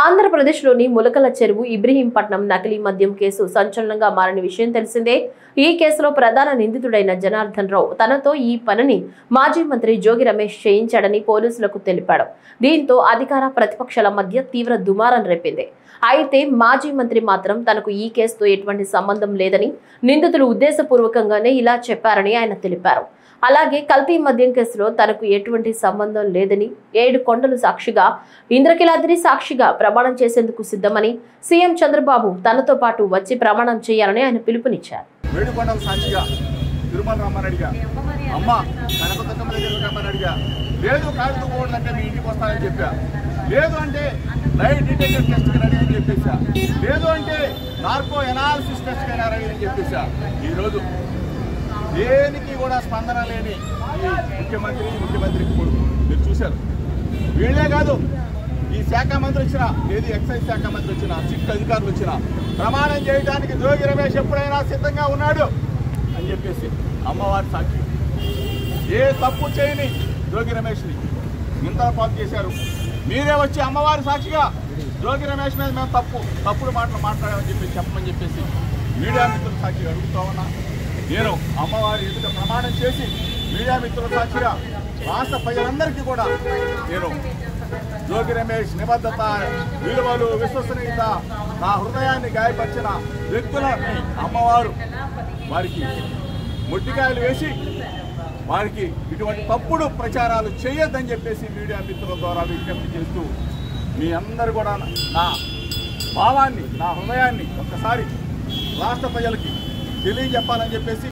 ఆంధ్రప్రదేశ్లోని ములకల చెరువు ఇబ్రహీంపట్నం నకిలీ మద్యం కేసు సంచలనంగా మారిన విషయం తెలిసిందే. ఈ కేసులో ప్రధాన నిందితుడైన జనార్దన్ రావు తనతో ఈ పనిని మాజీ మంత్రి జోగి రమేష్ చేయించాడని పోలీసులకు తెలిపాడు. దీంతో అధికార ప్రతిపక్షాల మధ్య తీవ్ర దుమారం రేపింది. అయితే మాజీ మంత్రి మాత్రం తనకు ఈ కేసుతో ఎటువంటి సంబంధం లేదని, నిందితులు ఉద్దేశపూర్వకంగానే ఇలా చెప్పారని ఆయన తెలిపారు. అలాగే కల్తీ మద్యం కేసులో తనకు ఎటువంటి సంబంధం లేదని, 7 కొండలు సాక్షిగా, ఇంద్రకీలాద్రి సాక్షిగా ప్రమాణం చేసేందుకు సిద్ధమని సీఎం చంద్రబాబు తనతో పాటు వచ్చి ప్రమాణం చేయాలని ఆయన పిలుపునిచ్చారు. దేనికి కూడా స్పందన లేని ముఖ్యమంత్రి కొడుకు మీరు చూశారు. వీళ్ళే కాదు, ఈ శాఖ మంత్రి వచ్చిన, ఏది ఎక్సైజ్ శాఖ మంత్రి వచ్చిన, సిట్ అధికారులు వచ్చిన ప్రమాణం చేయడానికి జోగి రమేష్ ఎప్పుడైనా సిద్ధంగా ఉన్నాడు అని చెప్పేసి అమ్మవారి సాక్షి. ఏ తప్పు చేయని జోగి రమేష్ని ఇంత పాటు చేశారు. మీరే వచ్చి అమ్మవారి సాక్షిగా జోగి రమేష్ మీద మేము తప్పుడు మాటలు మాట్లాడామని చెప్పమని చెప్పేసి మీడియా మిత్రుల సాక్షిగా అడుగుతా ఉన్నా. నేను అమ్మవారి ఎదుట ప్రమాణం చేసి మీడియా మిత్రుల సాక్షిగా రాష్ట్ర ప్రజలందరికీ కూడా నేను జోగి రమేష్ నిబద్ధత, విలువలు, విశ్వసనీయత, నా హృదయాన్ని గాయపరిచిన వ్యక్తులని అమ్మవారు వారికి ముట్టికాయలు వేసి వారికి ఇటువంటి తప్పుడు ప్రచారాలు చేయొద్దని చెప్పేసి మీడియా మిత్రుల ద్వారా విజ్ఞప్తి చేస్తూ మీ అందరూ కూడా నా భావాన్ని, నా హృదయాన్ని ఒక్కసారి రాష్ట్ర ప్రజలకి తెలియజెప్పాలని చెప్పేసి